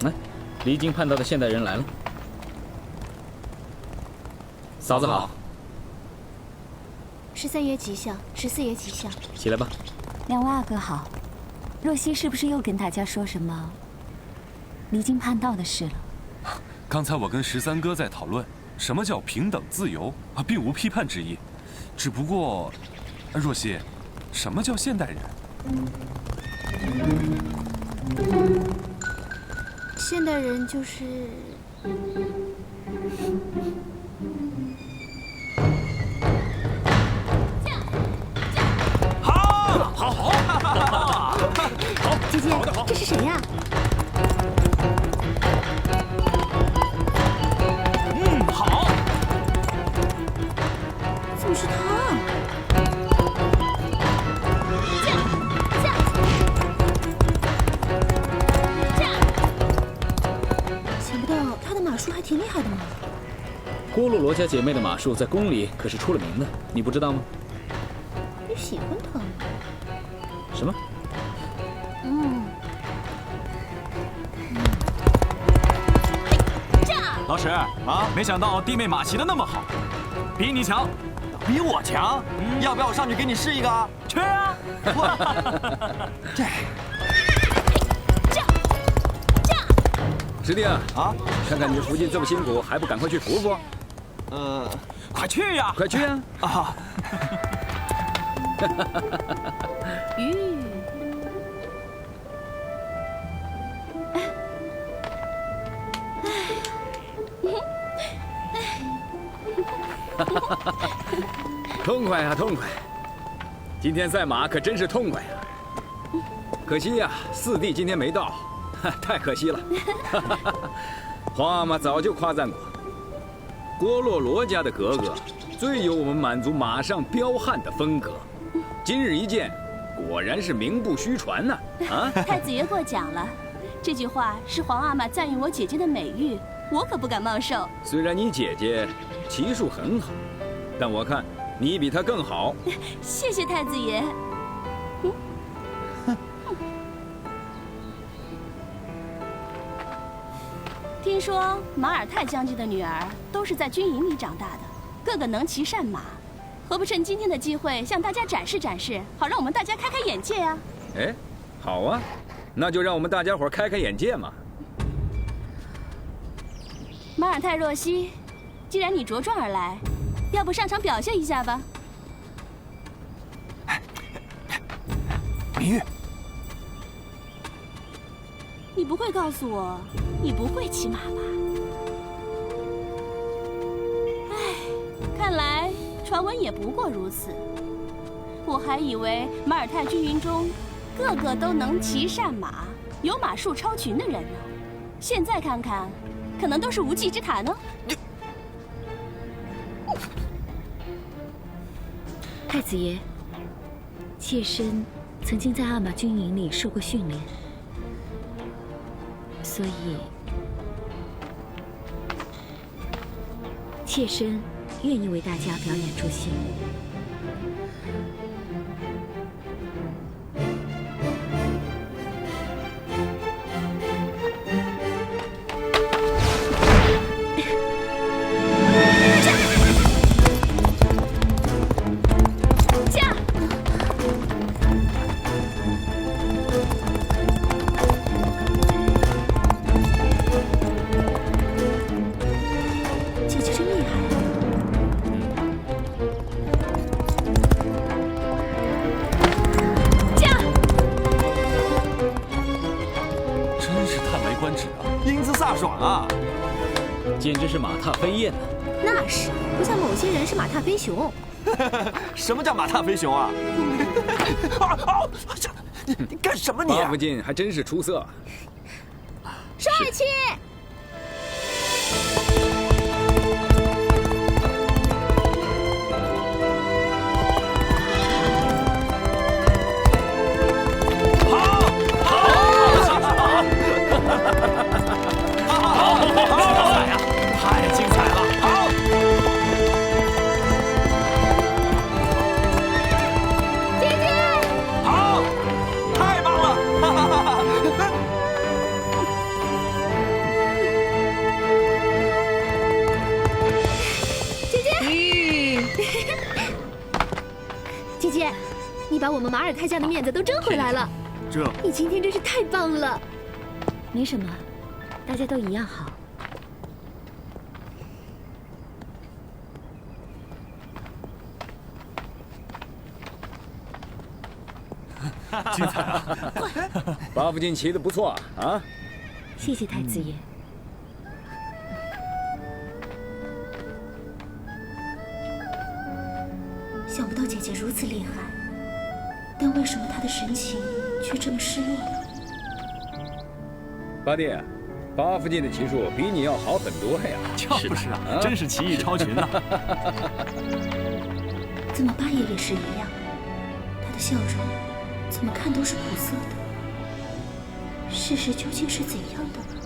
来，离经叛道的现代人来了。嫂子好。13爷吉祥，14爷吉祥。起来吧。两位阿哥好。若曦是不是又跟大家说什么离经叛道的事了？刚才我跟13哥在讨论，什么叫平等自由啊，并无批判之意。只不过，若曦，什么叫现代人？现代人就是。好，姐姐，这是谁呀？好。怎么是他？想不到他的马术还挺厉害的嘛。郭洛罗家姐妹的马术在宫里可是出了名的，你不知道吗？你喜欢他吗？什么？老史啊，没想到弟妹马骑得那么好，比你强。比我强？要不要我上去给你试一个？去啊！师弟啊，看看你们福晋这么辛苦，还不赶快去扶扶？快去呀！快去呀！啊！痛快啊，痛快！今天赛马可真是痛快呀！可惜呀，四弟今天没到，太可惜了。皇阿玛早就夸赞过，郭洛罗家的格格最有我们满族马上彪悍的风格。今日一见，果然是名不虚传呐！啊，太子爷过奖了，这句话是皇阿玛赞誉我姐姐的美誉，我可不敢冒受。虽然你姐姐骑术很好，但我看你比她更好。谢谢太子爷。听说马尔泰将军的女儿都是在军营里长大的，个个能骑善马，何不趁今天的机会向大家展示展示，好让我们大家开开眼界啊！哎，好啊，那就让我们大家伙开开眼界嘛。马尔泰若曦，既然你着装而来，要不上场表现一下吧？明玉，你不会告诉我你不会骑马吧？唉，看来传闻也不过如此。我还以为马尔泰军营中个个都能骑善马，有马术超群的人呢。现在看看，可能都是无稽之谈呢。太子爷，妾身曾经在阿玛军营里受过训练，所以妾身愿意为大家表演出戏。简直是马踏飞燕呐！那是，不像某些人是马踏飞熊。什么叫马踏飞熊啊？你干什么你？马福晋还真是出色。帅气！我们马尔泰家的面子都争回来了。你今天真是太棒了。没什么，大家都一样好。精彩啊！八福晋骑得不错啊！谢谢太子爷。想不到姐姐如此厉害，但为什么她的神情却这么失落呢？八弟，八福晋的骑术比你要好很多呀。就是啊，真是棋艺超群呐。怎么八爷也是一样？他的笑容怎么看都是苦涩的。事实究竟是怎样的呢？